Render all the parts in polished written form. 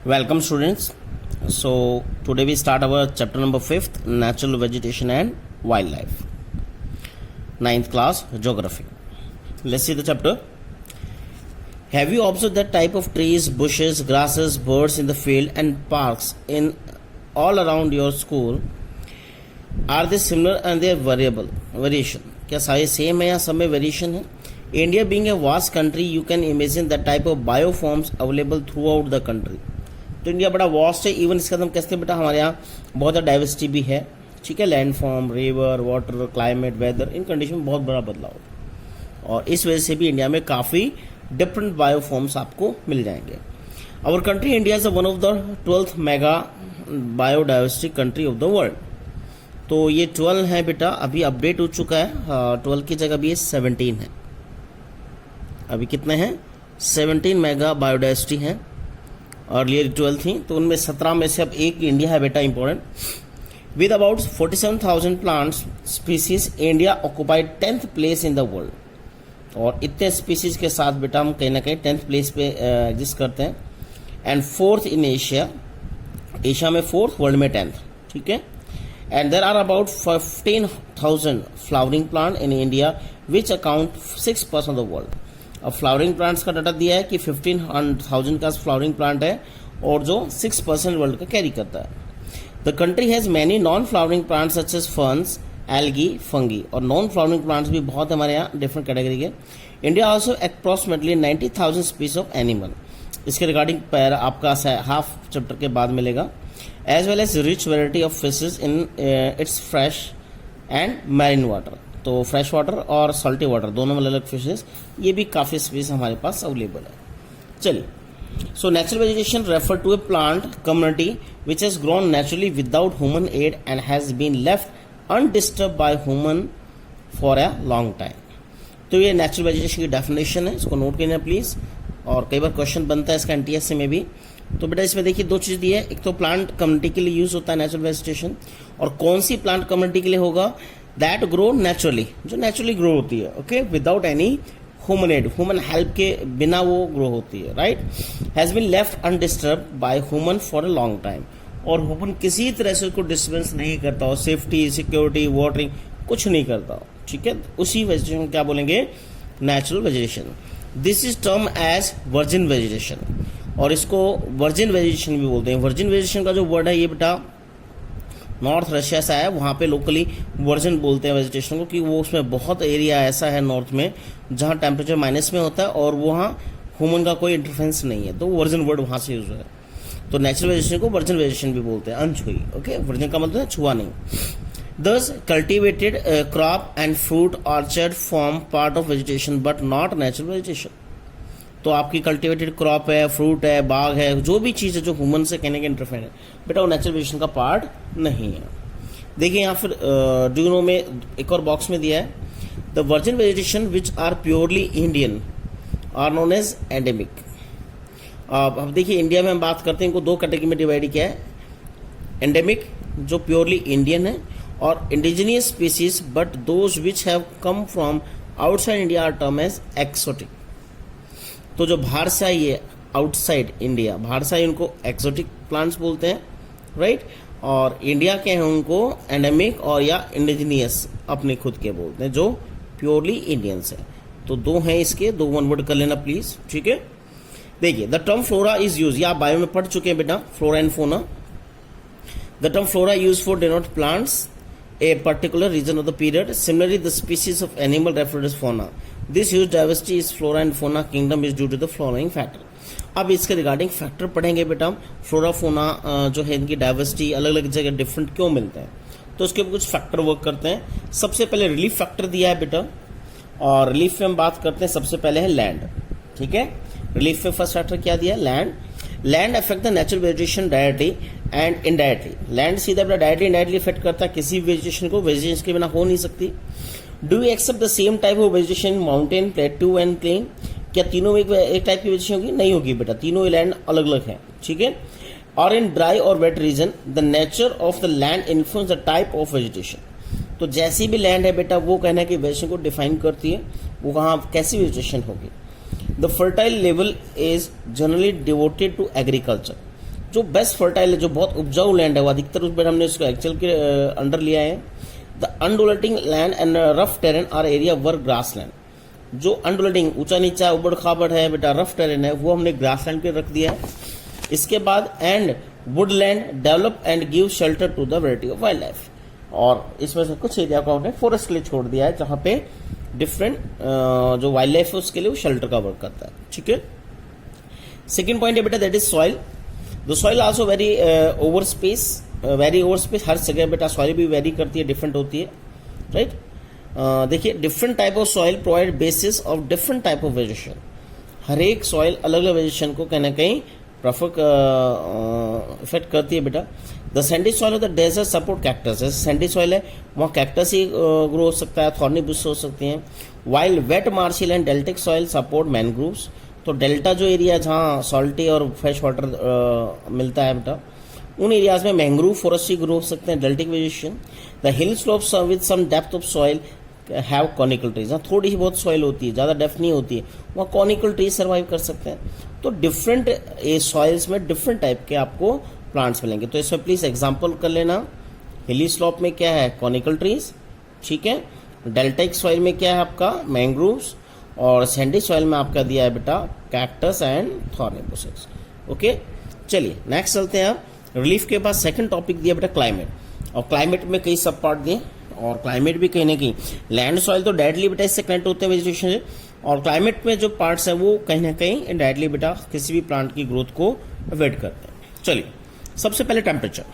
Welcome students. So today we start our chapter number 5th, Natural Vegetation and Wildlife. 9th class Geography. Let's see the chapter. Have you observed that type of trees, bushes, grasses, birds in the field and parks in all around your school? Are they similar and they are variation? क्या सारे same है या सब में variation है? India being a vast country, you can imagine the type of bioforms available throughout the country. तो India बड़ा vast है, इवन इसका हम कहते हैं बेटा हमारे यहाँ बहुत ज़्यादा डाइवर्सिटी भी है, ठीक है. Land form, river, water, climate, weather, इन कंडीशन में बहुत बड़ा बदलाव है और इस वजह से भी इंडिया में काफ़ी डिफरेंट बायोफॉर्म्स आपको मिल जाएंगे. Our country India is one of the 12th mega biodiversity country of the world. तो ये 12 है बेटा, अभी अपडेट हो चुका है. 12 की जगह भी ये 17 है. अभी कितने हैं? 17 मेगा बायोडाइवर्सिटी हैं. अर्लियर 12 थी, तो उनमें 17 में से अब एक इंडिया है बेटा important. With about 47,000 plants species, India occupied 10th place in the world. और इतने स्पीसीज के साथ बेटा हम कहीं ना कहीं 10th प्लेस पे एग्जिस्ट करते हैं. And 4th in Asia, Asia में 4th, वर्ल्ड में 10th, ठीक है. And there are about 15,000 flowering plant in India which account 6% of the world. अब फ्लावरिंग प्लांट्स का डाटा दिया है कि 15,000 का फ्लावरिंग प्लांट है और जो 6% वर्ल्ड का कैरी करता है. The country has many non flowering plants such as ferns, algae, fungi. और नॉन फ्लावरिंग प्लांट्स भी बहुत हमारे यहाँ डिफरेंट कैटेगरी के. India also approximately 90,000 species of animal. इसके रिगार्डिंग पैरा आपका हाफ चैप्टर के बाद मिलेगा. As well as rich variety of fishes in its fresh and marine water. तो फ्रेश वाटर और सॉल्टी वाटर दोनों में अलग अलग फिशेज, ये भी काफ़ी स्पीसीज हमारे पास अवेलेबल है. चलिए, so natural vegetation refer to a plant community which has grown naturally without human aid and has been left undisturbed by human for a long time. तो ये नेचुरल वेजिटेशन की definition है, इसको note करना please. और कई बार question बनता है इसका एनटीएससी में भी. तो बेटा इसमें देखिए दो चीज़ दी है. एक तो प्लांट कम्युनिटी के लिए यूज होता है नेचुरल वेजिटेशन, और कौन सी प्लांट कम्युनिटी के लिए होगा? दैट ग्रो नेचुरली, जो नेचुरली ग्रो होती है, okay, without any human aid, human help के बिना वो ग्रो होती है, right. Has been left undisturbed by human for a long time. और ह्यूमन किसी तरह से उसको डिस्टर्बेंस नहीं करता हो, सेफ्टी, सिक्योरिटी, वाटरिंग कुछ नहीं करता हो, ठीक है. उसी वेजिटेशन क्या बोलेंगे? Natural vegetation. This is term as virgin vegetation, और इसको वर्जिन वेजिटेशन भी बोलते हैं. वर्जिन वेजिटेशन का जो वर्ड है ये बेटा नॉर्थ रशिया से आया, वहाँ पे लोकली वर्जिन बोलते हैं वेजिटेशन को, कि वो उसमें बहुत एरिया ऐसा है नॉर्थ में जहाँ टेम्परेचर माइनस में होता है और वहाँ ह्यूमन का कोई इंटरफेरेंस नहीं है, तो वर्जिन वर्ड वहाँ से यूज है. तो नेचुरल वेजिटेशन को वर्जिन वेजिटेशन भी बोलते हैं, अनछुई, ओके. वर्जिन का मतलब है छुआ नहीं. Thus, cultivated crop and fruit orchard form part of vegetation but not natural vegetation. तो आपकी कल्टिवेटेड क्रॉप है, फ्रूट है, बाग है, जो भी चीज़ है जो ह्यूमन से कहने के इंटरफेयर है बेटा, वो नेचुरल वेजिटेशन का पार्ट नहीं है. देखिए यहाँ फिर ड्यूनो में एक और बॉक्स में दिया है, the virgin vegetation which are purely Indian are known as endemic. अब देखिए इंडिया में हम बात करते हैं, इनको दो कैटेगरी में डिवाइड किया है. एंडेमिक जो प्योरली इंडियन है, और indigenous species but those which have come from outside India are term as exotic. तो जो बाहर से आई है आउटसाइड इंडिया, बाहर से आई उनको एक्सोटिक प्लांट्स बोलते हैं, राइट. और इंडिया के हैं उनको एंडेमिक और या इंडिजिनियस अपने खुद के बोलते हैं, जो प्योरली इंडियंस है. तो दो हैं इसके, दो वन वर्ड कर लेना प्लीज, ठीक है. देखिए the term flora is use, या आप बायो में पढ़ चुके हैं बेटा, flora and fauna. The term flora use for denote plants a particular region of the period. Similarly, the species of animal referred as fauna. This huge diversity is flora and fauna kingdom is due to the following factor. अब इसके regarding factor पढ़ेंगे बेटा. Flora fauna जो है इनकी diversity अलग अलग जगह डिफरेंट क्यों मिलते हैं, तो उसके ऊपर कुछ फैक्टर वर्क करते हैं. सबसे पहले रिलीफ फैक्टर दिया है बेटा, और रिलीफ में हम बात करते हैं सबसे पहले है लैंड, ठीक है. रिलीफ में फर्स्ट फैक्टर क्या दिया है? Land. Land affect the natural vegetation directly and indirectly. Land सीधा अपना डायरेक्टली इनडायरेक्टली इफेक्ट करता है किसी भी वेजिटेशन को, वेजिटेशन के बिना हो नहीं सकती. Do you accept the same type of vegetation mountain, plateau and plain? क्या तीनों में एक टाइप की वेजिटेशन होगी? नहीं होगी बेटा, तीनों लैंड अलग अलग है, ठीक है. और इन ड्राई और wet region the nature of the land influence the type of vegetation. तो जैसी भी लैंड है बेटा, वो कहना है कि वेजिटेशन को डिफाइन करती है, वो कहाँ कैसी वेजिटेशन होगी. The fertile level is generally devoted to agriculture. जो बेस्ट फर्टाइल है, जो बहुत उपजाऊ लैंड है, वो अधिकतर उस पर हमने इसको एक्चुअल के अंडर लिया है। The undulating land and rough terrain are area where grass land. जो अनडुलेटिंग ऊंचा नीचा उबड़ खाबड़ है बेटा, रफ टेरेन है, वो हमने ग्रास लैंड के रख दिया है। इसके बाद and woodland develop and give shelter to the variety of wild life. और इसमें से कुछ एरिया को हमने फॉरेस्ट के लिए छोड़ दिया है, जहां पे डिफरेंट जो वाइल्ड लाइफ है उसके लिए वो शेल्टर का वर्क करता है। ठीक है, सेकेंड पॉइंट है बेटा that is soil. The soil also very over space, हर जगह बेटा सॉइल भी वेरी करती है, डिफरेंट होती है, राइट। देखिए different type of soil provide basis of different type of vegetation. हर एक सॉइल अलग अलग वेजिटेशन को कहीं ना कहीं इफेक्ट करती है बेटा। The sandy soil of the desert support cactus. जैसे सैंडी सॉइल है वहाँ कैक्टस ही ग्रो हो सकता है, थॉर्नी बुश हो सकती हैं। While wet marshal and deltaic soil support mangroves. तो डेल्टा जो एरिया जहाँ सॉल्टी और फ्रेश वाटर मिलता है बेटा, उन एरियाज में मैंग्रूव फॉरेस्ट्री ग्रो हो सकते हैं, deltaic vegetation. The hill slopes with some depth of soil have conical trees. जहाँ थोड़ी ही बहुत सॉइल होती है, ज़्यादा डेप्थ नहीं होती है, वहाँ कॉनिकल ट्रीज सर्वाइव कर सकते हैं। तो डिफरेंट सॉइल्स में डिफरेंट टाइप के आपको प्लांट्स मिलेंगे। तो इसमें प्लीज एग्जांपल कर लेना। हिली स्लॉप में क्या है, कॉनिकल ट्रीज, ठीक है। डेल्टाइक सॉइल में क्या है आपका, मैंग्रोव्स। और सैंडी सॉइल में आपका दिया है बेटा cactus and thorny bushes. Okay, चलिए नेक्स्ट चलते हैं। आप रिलीफ के बाद सेकंड टॉपिक दिया बेटा क्लाइमेट। और क्लाइमेट में कई सब पार्ट दिए, और क्लाइमेट भी कहीं ना कहीं लैंड सॉइल तो डायरेक्टली बेटा इससे कनेक्ट होते हैं वेजिटेशन से, और क्लाइमेट में जो पार्ट्स है वो कहीं ना कहीं इनडायरेक्टली बेटा किसी भी प्लांट की ग्रोथ को अवॉइड करते हैं। चलिए सबसे पहले temperature.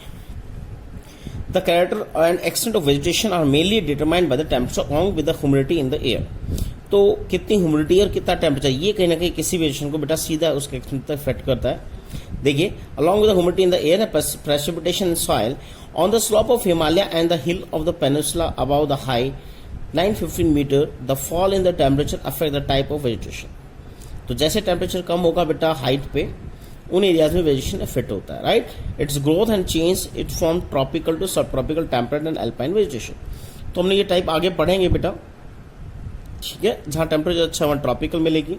The character and extent of vegetation are mainly determined by the temperature along with the humidity in the air. तो कितनी ह्यूमिडिटी और कितना टेम्परेचर, ये कहीं ना कहीं किसी वेजिटेशन को बेटा सीधा उसके एक्सटेंट तक इफेक्ट करता है। देखिए along with the humidity in the air, precipitation in soil on the slope of Himalaya and the hill of the peninsula above the high 915 meter, the fall in the temperature affect the type of vegetation. तो जैसे temperature कम होगा बेटा height पे, उन areas में vegetation effect होता है, right. Its growth and change it from tropical to sub tropical, temperate and alpine vegetation. तो हमने ये टाइप आगे पढ़ेंगे बेटा, ठीक है। जहाँ टेम्परेचर अच्छा वहाँ ट्रॉपिकल मिलेगी,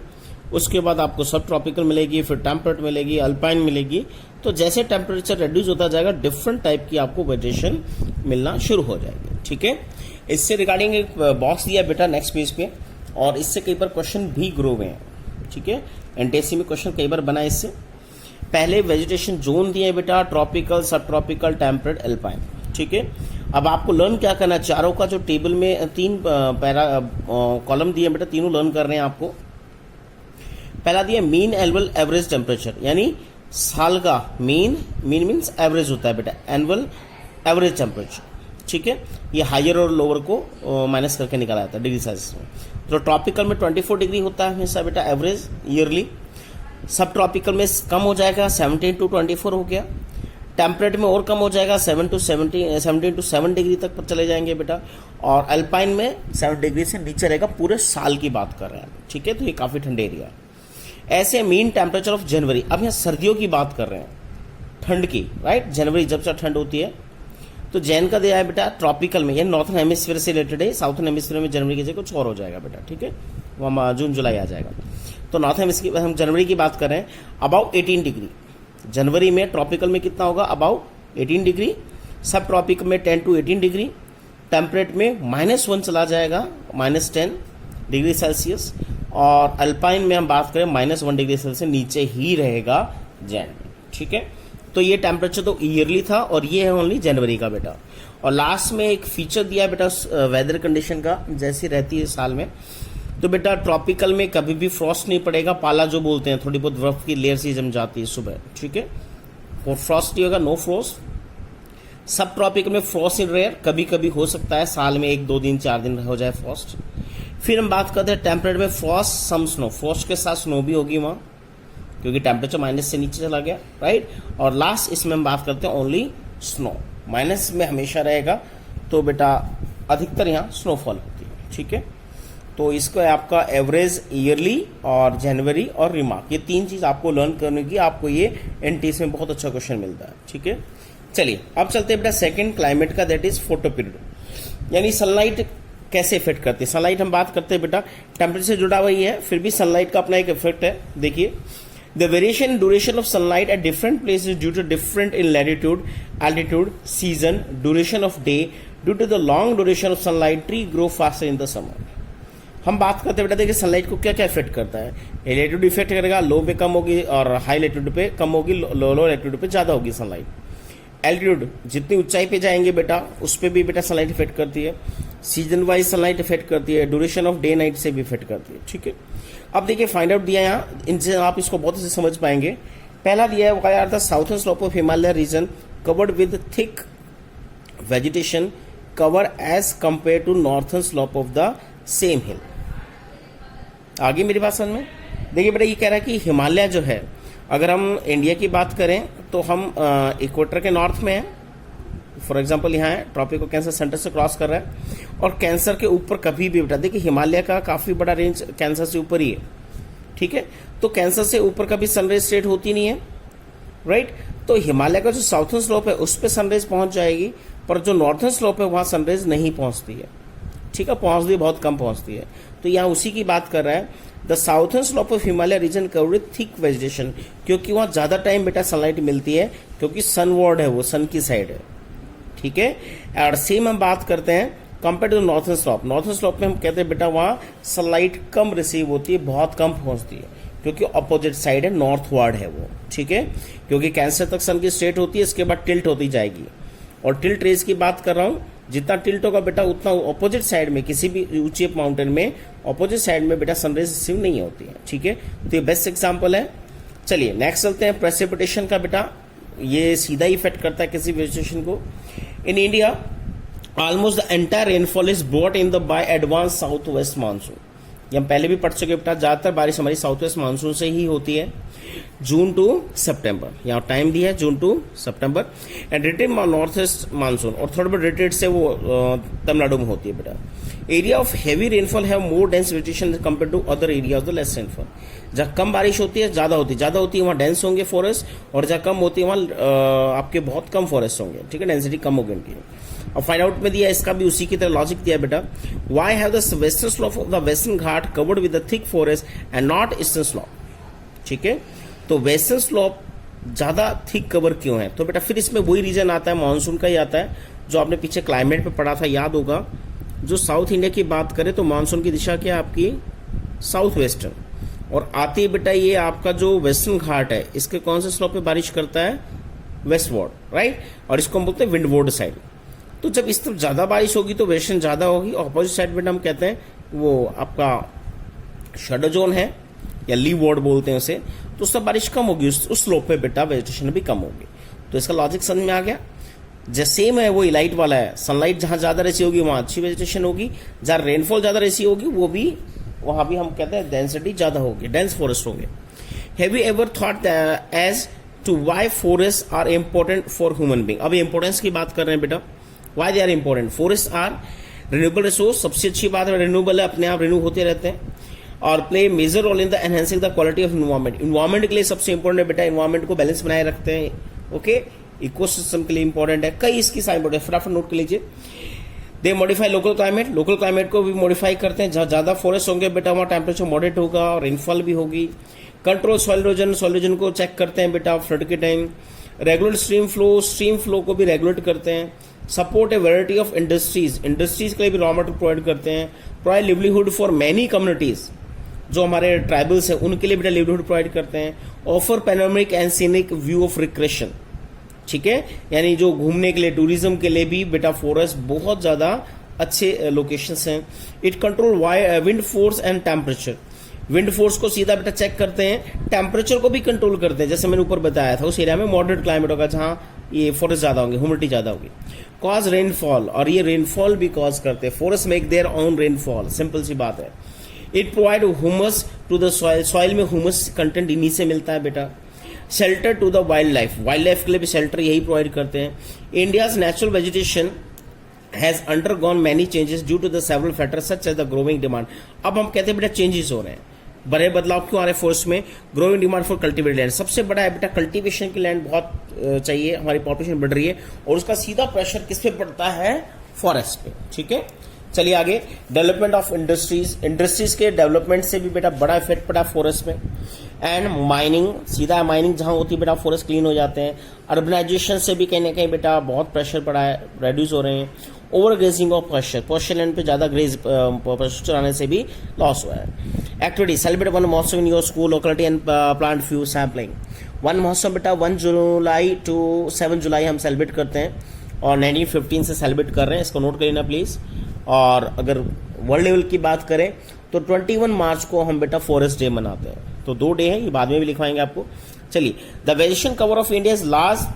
उसके बाद आपको सब ट्रॉपिकल मिलेगी, फिर टेम्परेट मिलेगी, अल्पाइन मिलेगी। तो जैसे टेम्परेचर रिड्यूस होता जाएगा, डिफरेंट टाइप की आपको वेजिटेशन मिलना शुरू हो जाएगी, ठीक है। इससे रिगार्डिंग एक बॉक्स दिया बेटा नेक्स्ट पेज पे, और इससे कई बार क्वेश्चन भी ग्रो हुए हैं, ठीक है। एनटीएससी में क्वेश्चन कई बार बना है इससे। पहले वेजिटेशन जोन दिए बेटा, ट्रॉपिकल, सब ट्रॉपिकल, टेम्परेट, अल्पाइन, ठीक है। अब आपको लर्न क्या करना है, चारों का जो टेबल में तीन कॉलम दिए बेटा, तीनों लर्न कर रहे हैं आपको। पहला दिया मीन एनुअल एवरेज टेम्परेचर, यानी साल का मीन मीन्स एवरेज होता है बेटा, एनुअल एवरेज टेम्परेचर, ठीक है। ये हायर और लोअर को माइनस करके निकाला जाता है डिग्री सेल्सियस में। तो ट्रॉपिकल में 24 डिग्री होता है हमेशा बेटा एवरेज ईयरली। सब ट्रॉपिकल में कम हो जाएगा, 17 to 24 हो गया। टेम्परेट में और कम हो जाएगा, 17 to 7 डिग्री तक पर चले जाएंगे बेटा। और अल्पाइन में 7 डिग्री से नीचे रहेगा, पूरे साल की बात कर रहे हैं, ठीक है। तो ये काफी ठंडे एरिया है। ऐसे मीन टेम्परेचर ऑफ जनवरी, अब यहाँ सर्दियों की बात कर रहे हैं, ठंड की, राइट। जनवरी जब से ठंड होती है, तो जैन का दिया है बेटा ट्रॉपिकल में, ये नॉर्थन हेमिस्फीयर से रिलेटेड है। साउथन हेमिस्फीयर में जनवरी की जगह कुछ और हो जाएगा बेटा, ठीक है, वहाँ जून जुलाई आ जाएगा। तो नॉर्थ हेमिस्फीयर हम जनवरी की बात कर रहे हैं, अबाउट 18 डिग्री जनवरी में। ट्रॉपिकल में कितना होगा, अबाउट 18 डिग्री। सब ट्रॉपिकल में 10 to 18 डिग्री। टेम्परेट में -1 चला जाएगा, -10 डिग्री सेल्सियस। और अल्पाइन में हम बात करें -1 डिग्री सेल्सियस नीचे ही रहेगा जैन में, ठीक है। तो ये टेम्परेचर तो ईयरली था, और ये है ओनली जनवरी का बेटा। और लास्ट में एक फीचर दिया बेटा वेदर कंडीशन का, जैसी रहती है साल में। तो बेटा ट्रॉपिकल में कभी भी फ्रॉस्ट नहीं पड़ेगा, पाला जो बोलते हैं, थोड़ी बहुत बर्फ की लेयर सी जम जाती है सुबह, ठीक है। और फ्रॉस्ट नहीं होगा, नो फ्रॉस्ट। सब ट्रॉपिकल में फ्रॉस्ट इन रेयर, कभी कभी हो सकता है साल में 1-2 दिन 4 दिन हो जाए फ्रॉस्ट। फिर हम बात करते हैं टेम्परेट में फ्रॉस्ट सम स्नो, फ्रॉस्ट के साथ स्नो भी होगी वहाँ, क्योंकि टेम्परेचर माइनस से नीचे चला गया, राइट। और लास्ट इसमें हम बात करते हैं ओनली स्नो, माइनस में हमेशा रहेगा। तो बेटा अधिकतर यहाँ स्नोफॉल होती है, ठीक है। तो इसको है आपका एवरेज ईयरली और जनवरी और रिमार्क, ये 3 चीज आपको लर्न करने की, आपको ये एनटीएस में बहुत अच्छा क्वेश्चन मिलता है, ठीक है। चलिए अब चलते हैं बेटा सेकंड क्लाइमेट का, दैट इज फोटो पीरियड, यानी सनलाइट कैसे इफेक्ट करती है। सनलाइट हम बात करते हैं बेटा टेम्परेचर से जुड़ा हुआ ही है, फिर भी सनलाइट का अपना एक इफेक्ट है। देखिए The variation in duration of sunlight at different places due to different in latitude, altitude, season, duration of day. Due to the long duration of sunlight, tree grow faster in the summer. हम बात करते हैं बेटा, देखिए sunlight को क्या क्या effect करता है. एल्टीट्यूड इफेक्ट करेगा, लो पे कम होगी और हाई एल्टीट्यूड पे कम होगी, लो एल्टीट्यूड पे ज्यादा होगी सनलाइट. एल्टीट्यूड जितनी ऊंचाई पे जाएंगे बेटा उस पर भी बेटा सनलाइट इफेक्ट करती है. सीजन वाइज सनलाइट इफेक्ट करती है, ड्यूरेशन ऑफ डे नाइट से भी इफेक्ट करती है. ठीक है, अब देखिए फाइंड आउट दिया है यहाँ, इनसे आप इसको बहुत अच्छे समझ पाएंगे. पहला दिया है, वो यार the southern slope of Himalaya region covered with thick vegetation cover as compare to northern slope of the same hill. आगे मेरी बात समझ में. देखिए बेटा ये कह रहा है कि हिमालय जो है, अगर हम इंडिया की बात करें तो हम इक्वेटर के नॉर्थ में हैं. फॉर एग्जाम्पल यहाँ है, ट्रॉपिक ऑफ कैंसर सेंटर से क्रॉस कर रहा है, और कैंसर के ऊपर कभी भी बेटा देखिए हिमालय का काफी बड़ा रेंज कैंसर से ऊपर ही है. ठीक है, तो कैंसर से ऊपर कभी सनराइज स्ट्रेट होती नहीं है, राइट. तो हिमालय का जो साउथर्न स्लोप है उस पर सनराइज पहुंच जाएगी, पर जो नॉर्थर्न स्लोप है वहां सनराइज नहीं पहुंचती है. ठीक है, पहुंचती है, बहुत कम पहुंचती है. तो यहाँ उसी की बात कर रहा है. The southern slope of Himalaya region covered thick vegetation, क्योंकि वहां ज्यादा टाइम बेटा सनलाइट मिलती है, क्योंकि सनवर्ड है, वो सन की साइड है. ठीक है, और सेम हम बात करते हैं compare to northern slope. Northern slope में हम कहते हैं बेटा वहां सनलाइट कम रिसीव होती है, बहुत कम पहुंचती है, क्योंकि अपोजिट साइड है, नॉर्थवर्ड है वो. ठीक है, क्योंकि कैंसर तक सन की स्ट्रेट होती है, इसके बाद टिल्ट होती जाएगी. और टिल्ट रेस की बात कर रहा हूं, जितना टिल्ट होगा बेटा उतना ऑपोजिट साइड में, किसी भी ऊंचे माउंटेन में ऑपोजिट साइड में बेटा सनराइज रिसीव नहीं होती है. ठीक है, तो ये बेस्ट एग्जांपल है. चलिए नेक्स्ट चलते हैं. प्रेसिपिटेशन का बेटा ये सीधा इफेक्ट करता है किसी वेजिटेशन को. In India almost the entire rainfall is brought in the by advance south west monsoon. ये हम पहले भी पढ़ चुके बेटा, ज्यादातर बारिश हमारी साउथ वेस्ट मानसून से ही होती है, जून टू सितंबर. यहाँ टाइम दिया है June to September. And retreating north east monsoon, और थोड़ा बहुत रिटेड से वो तमिलनाडु में होती है बेटा. Area of heavy rainfall have more dense vegetation compare to other area of the less rainfall. जहाँ कम बारिश होती है, ज्यादा होती है वहाँ डेंस होंगे फॉरेस्ट, और जहाँ कम होती है वहाँ आपके बहुत कम फॉरेस्ट होंगे. ठीक है, डेंसिटी कम होगी उनकी. और फाइंड आउट में दिया, इसका भी उसी की तरह लॉजिक दिया बेटा. Why have the western slope of the western Ghat covered with the thick forest and not eastern slope. ठीक है, तो वेस्टर्न स्लोप ज्यादा थिक कवर क्यों है? तो बेटा फिर इसमें वही रीजन आता है, मानसून का ही आता है, जो आपने पीछे क्लाइमेट पे पढ़ा था, याद होगा. जो साउथ इंडिया की बात करें तो मानसून की दिशा क्या है आपकी? South western. और आती है बेटा ये आपका जो वेस्टर्न घाट है, इसके कौन से स्लोप पे बारिश करता है? Westward, right. और इसको हम बोलते हैं विंडवर्ड साइड. तो जब इस तरफ ज्यादा बारिश होगी तो वेस्टर्न ज्यादा होगी, ऑपोजिट साइड बेटा हम कहते हैं वो आपका शैडो जोन है, या लीववर्ड बोलते हैं उसे, तो उससे बारिश कम होगी, उस स्लोप पे बेटा वेजिटेशन भी कम होगी. तो इसका लॉजिक समझ में आ गया. जैसे सेम है वो इलाइट वाला है, सनलाइट जहां ज्यादा रेसी होगी वहां अच्छी वेजिटेशन होगी, जहां रेनफॉल ज्यादा रेसी होगी वो भी वहां भी हम कहते हैं डेंसिटी ज्यादा होगी, डेंस फॉरेस्ट होंगे. Have you ever thought as to why forest are important for human being? अभी इंपॉर्टेंस की बात कर रहे हैं बेटा. Why they are important? Forest are renewable resource, सबसे अच्छी बात है रिन्यूएबल है, अपने आप रिन्यू होते रहते हैं, और play major role in the enhancing the quality of environment. Environment के लिए सबसे इंपॉर्टेंट है बेटा, इन्वायरमेंट को बैलेंस बनाए रखते हैं. ओके, इकोसिस्टम के लिए इंपॉर्टेंट है, कई इसकी साइन इंपॉर्टेंट, फटाफट नोट कर लीजिए. They modify local climate, local climate को भी मॉडिफाई करते हैं. जहां ज्यादा फॉरेस्ट होंगे बेटा वहां टेम्परेचर मॉडरेट होगा और रेनफॉल भी होगी. Control soil erosion, soil erosion को चेक करते हैं बेटा फ्लड के टाइम. रेगुलेट स्ट्रीम फ्लो को भी रेगुलेट करते हैं. Support A variety of industries, industries के लिए भी रॉ मटेरियल प्रोवाइड करते हैं. Provide livelihood for many communities, जो हमारे ट्राइबल्स हैं उनके लिए बेटा लिवलीहुड प्रोवाइड करते हैं. Offer panoramic and scenic view of recreation. ठीक है, यानी जो घूमने के लिए, टूरिज्म के लिए भी बेटा फॉरेस्ट बहुत ज्यादा अच्छे लोकेशंस हैं. It control wind force and temperature. Wind force को सीधा बेटा चेक करते हैं, टेम्परेचर को भी कंट्रोल करते हैं. जैसे मैंने ऊपर बताया था, उस एरिया में मॉडरेट क्लाइमेट होगा जहां ये फॉरेस्ट ज्यादा होंगे, ह्यूमिडिटी ज्यादा होगी. कॉज रेनफॉल, और ये रेनफॉल भी कॉज करते हैं. Forest make their own rainfall, simple सी बात है. It provide humus to the soil, soil में ह्यूमस कंटेंट इन्हीं से मिलता है बेटा. Shelter to the wild life, wild life के लिए भी शेल्टर यही प्रोवाइड करते हैं. India's natural vegetation has undergone many changes due to the several factors such as the growing demand. अब हम कहते हैं बेटा चेंजेस हो रहे हैं, बड़े बदलाव क्यों आ रहे हैं फॉरेस्ट में? Growing demand for cultivated land. सबसे बड़ा है बेटा कल्टीवेशन की लैंड बहुत चाहिए, हमारी पॉपुलेशन बढ़ रही है, और उसका सीधा प्रेशर किस पे पड़ता है? फॉरेस्ट पे. ठीक है, चलिए आगे. डेवलपमेंट ऑफ इंडस्ट्रीज, इंडस्ट्रीज के डेवलपमेंट से भी बेटा बड़ा इफेक्ट पड़ा फॉरेस्ट में. एंड माइनिंग, सीधा माइनिंग जहाँ होती है बेटा फॉरेस्ट क्लीन हो जाते हैं। अर्बनाइजेशन से भी कहीं ना कहीं बेटा बहुत प्रेशर पड़ा है, रेड्यूस हो रहे हैं। Over grazing of pasture land पे ज़्यादा ग्रेज पशु चराने से भी लॉस हुआ है। एक्टिविटी सेलिब्रेट वन महोत्सव in your school locality and plant few sampling. One महोत्सव बेटा 1 जुलाई टू 7 जुलाई हम सेलिब्रेट करते हैं और 1915 से सेलिब्रेट कर रहे हैं, इसको नोट कर लेना प्लीज़। और अगर वर्ल्ड लेवल की बात करें तो 21 मार्च को हम बेटा फॉरेस्ट डे मनाते हैं। तो 2 डे है, ये बाद में भी लिखवाएंगे आपको। चलिए, the vegetation cover of India is large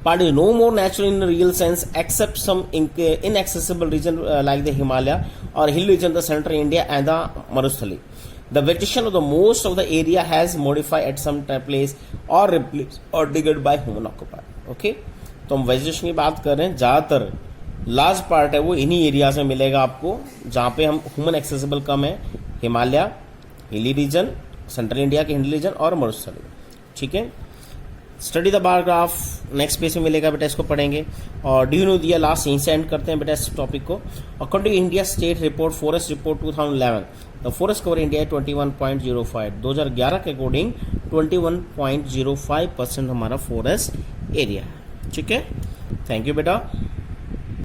part is no more natural in a real sense except some inaccessible region like the Himalaya or hill region, the central India and the Marusthali. The vegetation of the most of the area has modified at some place or replaced or digged by human occupied. Okay, तो हम vegetation की बात कर रहे हैं, ज़्यादातर large part है वो इन्हीं एरियाज में मिलेगा आपको जहाँ पे हम ह्यूमन एक्सेसिबल कम है, Himalaya, hilly region, central India के हिली रीजन और मरुस्थली। ठीक है, study the bar graph next page में मिलेगा बेटा, इसको पढ़ेंगे। और डू यू नो दिया लास्ट यहीं से एंड करते हैं बेटा इस टॉपिक को। According to India state report forest report 2011 the forest cover India 21.05। 2011 के अकॉर्डिंग 21.05% हमारा फॉरेस्ट एरिया है। ठीक है, थैंक यू बेटा।